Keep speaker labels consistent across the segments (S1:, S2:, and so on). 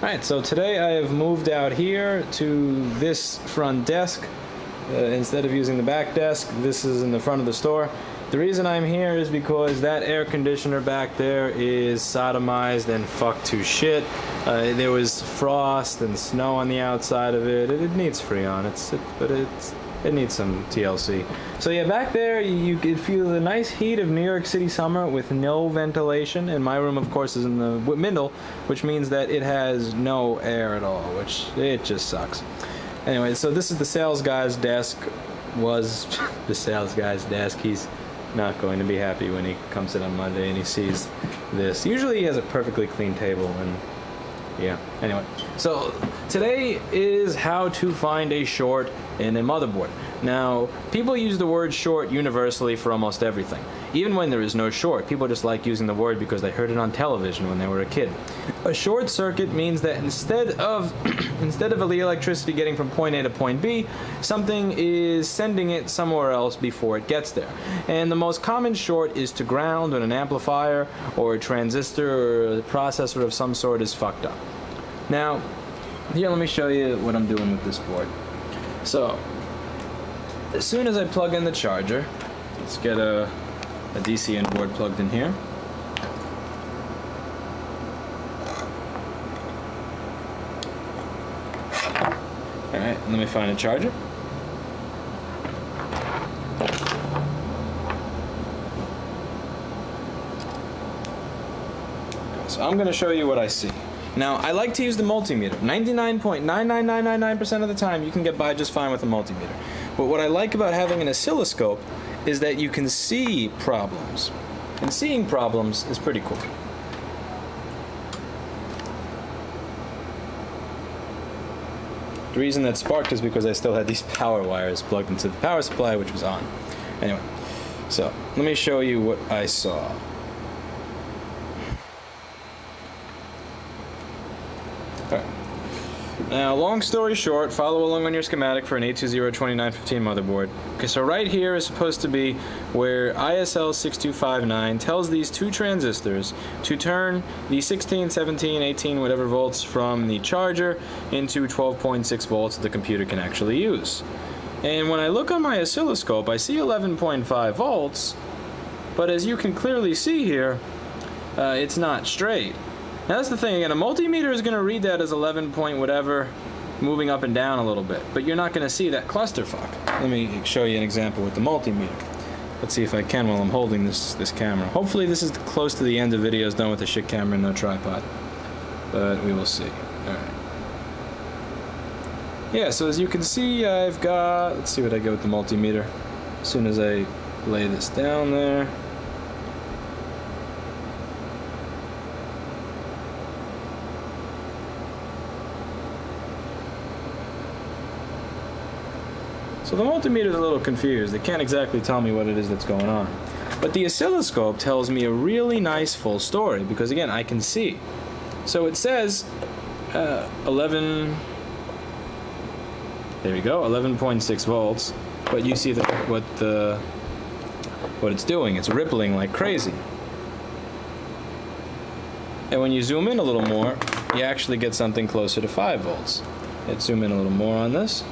S1: Alright, so today I have moved out here to this front desk. Instead of using the back desk, this is in the front of the store. The reason I'm here is because that air conditioner back there is sodomized and fucked to shit. There was frost and snow on the outside of it. It needs Freon, it needs some TLC. So yeah, back there you could feel the nice heat of New York City summer with no ventilation. And my room, of course, is in the middle, which means that it has no air at all, which it just sucks. Anyway, so this is the sales guy's desk. Was the sales guy's desk. He's not going to be happy when he comes in on Monday and he sees this. Usually he has a perfectly clean table, and yeah. Anyway, so today is how to find a short in a motherboard. Now, people use the word short universally for almost everything. Even when there is no short, people just like using the word because they heard it on television when they were a kid. A short circuit means that instead of the electricity getting from point A to point B, something is sending it somewhere else before it gets there. And the most common short is to ground when an amplifier or a transistor or a processor of some sort is fucked up. Now, here, let me show you what I'm doing with this board. So, as soon as I plug in the charger, let's get a DC in board plugged in here. Alright, let me find a charger. So I'm going to show you what I see. Now, I like to use the multimeter. 99.99999% of the time, you can get by just fine with a multimeter. But what I like about having an oscilloscope is that you can see problems. And seeing problems is pretty cool. The reason that sparked is because I still had these power wires plugged into the power supply, which was on. Anyway, so let me show you what I saw. Alright. Now, long story short, follow along on your schematic for an 820-2915 motherboard. Okay, so right here is supposed to be where ISL 6259 tells these two transistors to turn the 16, 17, 18, whatever volts from the charger into 12.6 volts that the computer can actually use. And when I look on my oscilloscope, I see 11.5 volts, but as you can clearly see here, it's not straight. Now that's the thing, again, a multimeter is going to read that as 11 point whatever, moving up and down a little bit, but you're not going to see that clusterfuck. Let me show you an example with the multimeter. Let's see if I can while I'm holding this camera. Hopefully this is close to the end of videos done with a shit camera and no tripod, but we will see. Alright. Yeah, so as you can see, I've got, let's see what I get with the multimeter. As soon as I lay this down there. So the multimeter is a little confused. It can't exactly tell me what it is that's going on. But the oscilloscope tells me a really nice full story because, again, I can see. So it says 11, there we go, 11.6 volts. But you see what it's doing. It's rippling like crazy. And when you zoom in a little more, you actually get something closer to 5 volts. Let's zoom in a little more on this.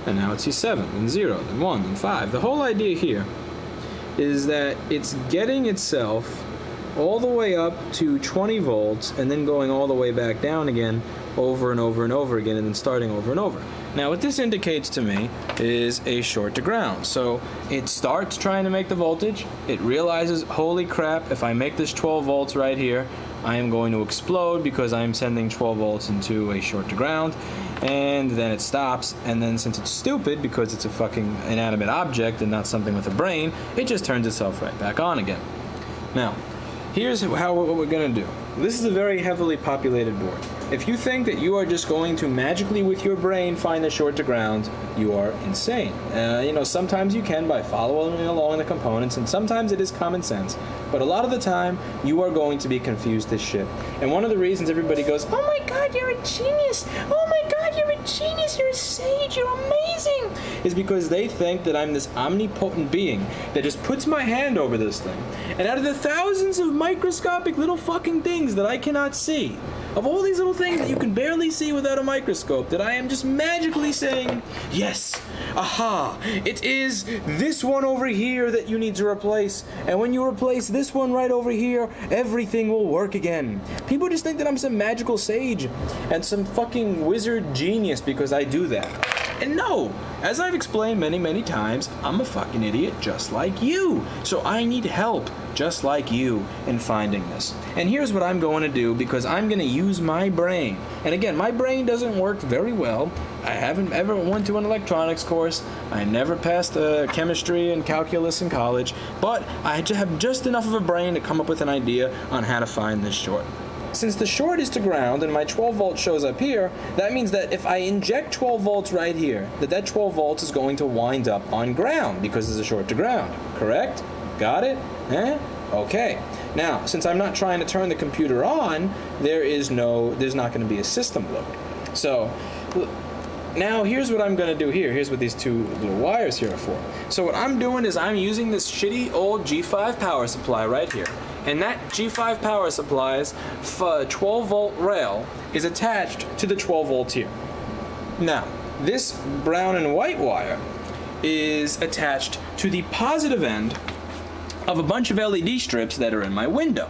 S1: And now it sees 7, and 0, and 1, and 5. The whole idea here is that it's getting itself all the way up to 20 volts and then going all the way back down again over and over and over again and then starting over and over. Now what this indicates to me is a short to ground. So it starts trying to make the voltage. It realizes, holy crap, if I make this 12 volts right here, I am going to explode because I am sending 12 volts into a short to ground. And then it stops, and then since it's stupid because it's a fucking inanimate object and not something with a brain, it just turns itself right back on again. Now, here's what we're going to do. This is a very heavily populated board. If you think that you are just going to magically with your brain find the short to ground, you are insane. Sometimes you can by following along the components, and sometimes it is common sense. But a lot of the time, you are going to be confused as shit. And one of the reasons everybody goes, "Oh my God, you're a genius! Oh my God, God, you're a genius, you're a sage, you're amazing, is because they think that I'm this omnipotent being that just puts my hand over this thing. And out of the thousands of microscopic little fucking things that I cannot see, of all these little things that you can barely see without a microscope, that I am just magically saying, yes, aha, it is this one over here that you need to replace. And when you replace this one right over here, everything will work again. People just think that I'm some magical sage and some fucking wizard genius because I do that. And no, as I've explained many, many times, I'm a fucking idiot just like you. So I need help just like you in finding this. And here's what I'm going to do, because I'm going to use my brain. And again, my brain doesn't work very well. I haven't ever went to an electronics course. I never passed chemistry and calculus in college. But I have just enough of a brain to come up with an idea on how to find this short. Since the short is to ground and my 12 volt shows up here, that means that if I inject 12 volts right here, that 12 volts is going to wind up on ground because it's a short to ground. Correct? Got it? Eh? Okay. Now, since I'm not trying to turn the computer on, there's not going to be a system load. So, now here's what I'm going to do here. Here's what these two little wires here are for. So what I'm doing is I'm using this shitty old G5 power supply right here. And that G5 power supply's 12 volt rail is attached to the 12 volts here. Now, this brown and white wire is attached to the positive end of a bunch of LED strips that are in my window.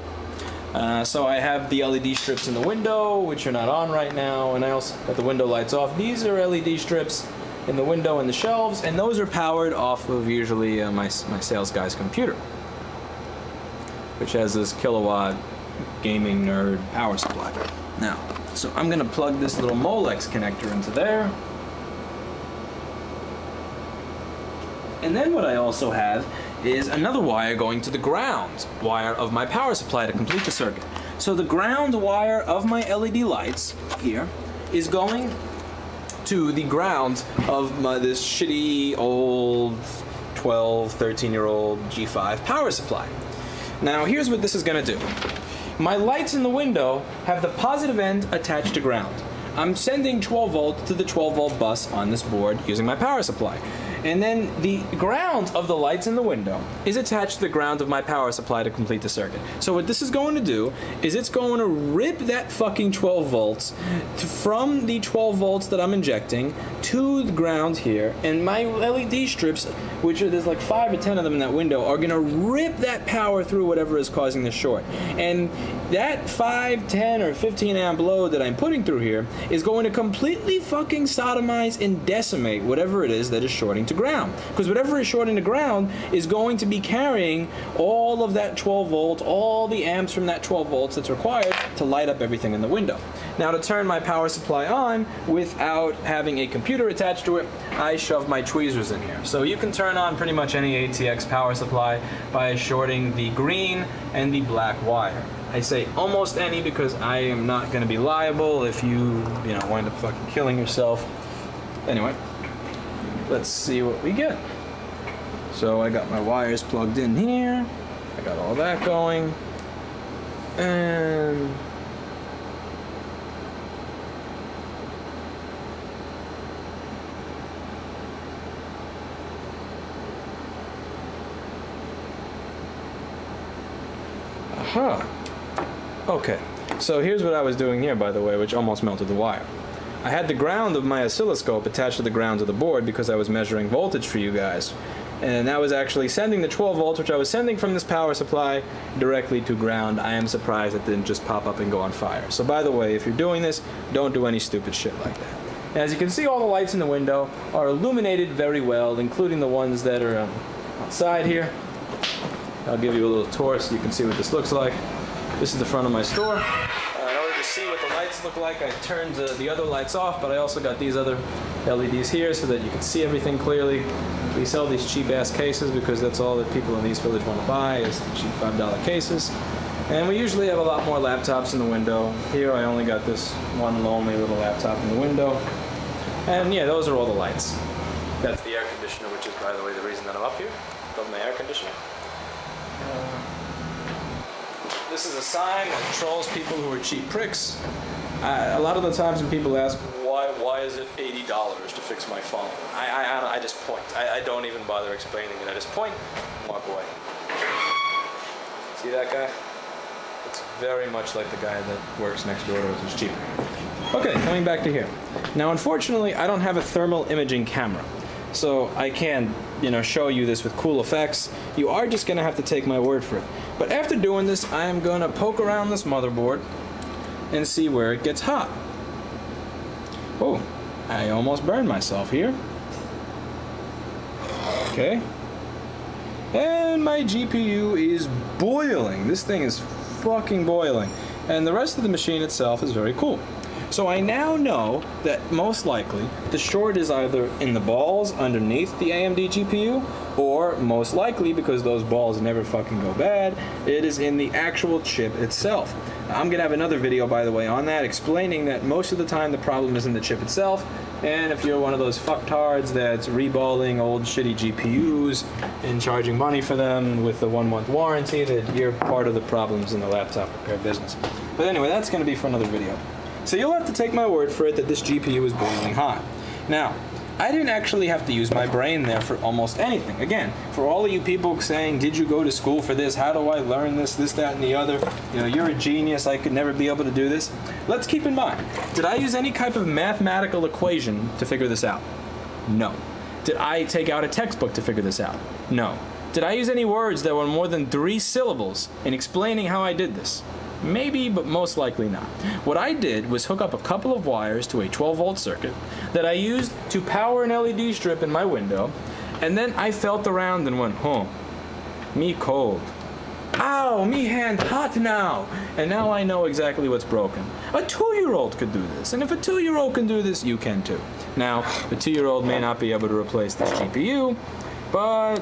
S1: So I have the LED strips in the window, which are not on right now, and I also got the window lights off. These are LED strips in the window and the shelves, and those are powered off of usually my sales guy's computer, which has this kilowatt gaming nerd power supply. Now, so I'm gonna plug this little Molex connector into there. And then what I also have is another wire going to the ground wire of my power supply to complete the circuit. So the ground wire of my LED lights here is going to the ground of this shitty old 12, 13-year-old G5 power supply. Now here's what this is going to do. My lights in the window have the positive end attached to ground. I'm sending 12 volt to the 12 volt bus on this board using my power supply. And then the ground of the lights in the window is attached to the ground of my power supply to complete the circuit. So what this is going to do is it's going to rip that fucking 12 volts from the 12 volts that I'm injecting to the ground here, and my LED strips, which there's like 5 or 10 of them in that window, are going to rip that power through whatever is causing the short. And that 5, 10, or 15 amp load that I'm putting through here is going to completely fucking sodomize and decimate whatever it is that is shorting to ground. Because whatever is shorting to ground is going to be carrying all of that 12 volt, all the amps from that 12 volts that's required to light up everything in the window. Now to turn my power supply on without having a computer attached to it, I shove my tweezers in here. So you can turn on pretty much any ATX power supply by shorting the green and the black wire. I say almost any because I am not going to be liable if you wind up fucking killing yourself. Anyway, let's see what we get. So I got my wires plugged in here. I got all that going. And aha. Okay, so here's what I was doing here, by the way, which almost melted the wire. I had the ground of my oscilloscope attached to the ground of the board because I was measuring voltage for you guys. And that was actually sending the 12 volts, which I was sending from this power supply, directly to ground. I am surprised it didn't just pop up and go on fire. So by the way, if you're doing this, don't do any stupid shit like that. And as you can see, all the lights in the window are illuminated very well, including the ones that are outside here. I'll give you a little tour so you can see what this looks like. This is the front of my store. In order to see what the lights look like, I turned the other lights off, but I also got these other LEDs here so that you can see everything clearly. We sell these cheap-ass cases because that's all that people in East Village want to buy is the cheap $5 cases. And we usually have a lot more laptops in the window. Here I only got this one lonely little laptop in the window. And yeah, those are all the lights. That's the air conditioner, which is, by the way, the reason that I'm up here, above my air conditioner. This is a sign that trolls people who are cheap pricks. A lot of the times when people ask why is it $80 to fix my phone? I just point. I don't even bother explaining it. I just point and walk away. See that guy? It's very much like the guy that works next door to us, who's cheaper. Okay, coming back to here. Now, unfortunately, I don't have a thermal imaging camera, so I can't, show you this with cool effects. You are just gonna have to take my word for it. But after doing this, I am gonna poke around this motherboard and see where it gets hot. Oh, I almost burned myself here. Okay. And my GPU is boiling. This thing is fucking boiling. And the rest of the machine itself is very cool. So I now know that most likely the short is either in the balls underneath the AMD GPU, or most likely, because those balls never fucking go bad, it is in the actual chip itself. I'm gonna have another video, by the way, on that, explaining that most of the time the problem is in the chip itself, and if you're one of those fucktards that's reballing old shitty GPUs and charging money for them with the 1-month warranty, that you're part of the problems in the laptop repair business. But anyway, that's gonna be for another video. So you'll have to take my word for it that this GPU is boiling hot. Now, I didn't actually have to use my brain there for almost anything. Again, for all of you people saying, did you go to school for this? How do I learn this, that, and the other? You're a genius. I could never be able to do this. Let's keep in mind, did I use any type of mathematical equation to figure this out? No. Did I take out a textbook to figure this out? No. Did I use any words that were more than 3 syllables in explaining how I did this? Maybe, but most likely not. What I did was hook up a couple of wires to a 12-volt circuit that I used to power an LED strip in my window, and then I felt around and went, me cold. Ow, me hand hot now. And now I know exactly what's broken. A 2-year-old could do this, and if a 2-year-old can do this, you can too. Now, the 2-year-old may not be able to replace this GPU, but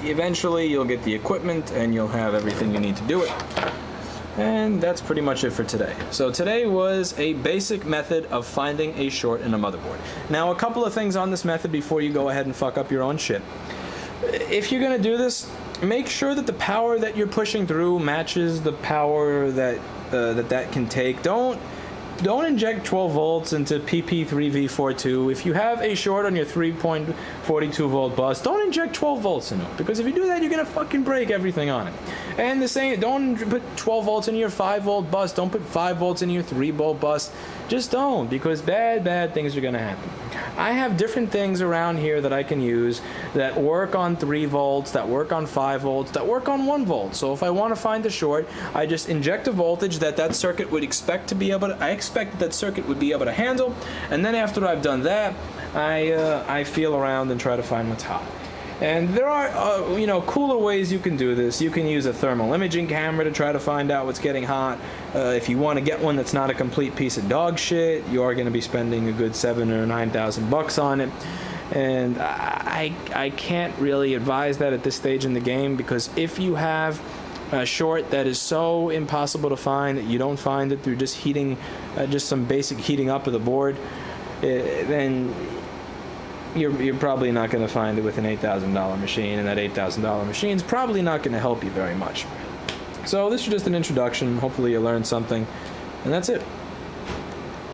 S1: eventually you'll get the equipment and you'll have everything you need to do it. And that's pretty much it for today. So today was a basic method of finding a short in a motherboard. Now, a couple of things on this method before you go ahead and fuck up your own shit. If you're gonna do this, make sure that the power that you're pushing through matches the power that that can take. Don't inject 12 volts into PP3V42. If you have a short on your 3.42 volt bus, don't inject 12 volts into it, because if you do that, you're gonna fucking break everything on it. And the same, don't put 12 volts into your 5 volt bus, don't put 5 volts into your 3 volt bus. Just don't, because bad things are gonna happen. I have different things around here that I can use that work on 3 volts, that work on 5 volts, that work on 1 volt. So if I want to find a short, I just inject a voltage that circuit would expect to be able to, I expect that circuit would be able to handle, and then after I've done that, I feel around and try to find what's hot. And there are, cooler ways you can do this. You can use a thermal imaging camera to try to find out what's getting hot. If you want to get one that's not a complete piece of dog shit, you are going to be spending a good $7,000 or $9,000 on it. And I can't really advise that at this stage in the game, because if you have a short that is so impossible to find that you don't find it through just heating, just some basic heating up of the board, then you're probably not going to find it with an $8,000 machine, and that $8,000 machine is probably not going to help you very much. So this is just an introduction. Hopefully you learned something, and that's it.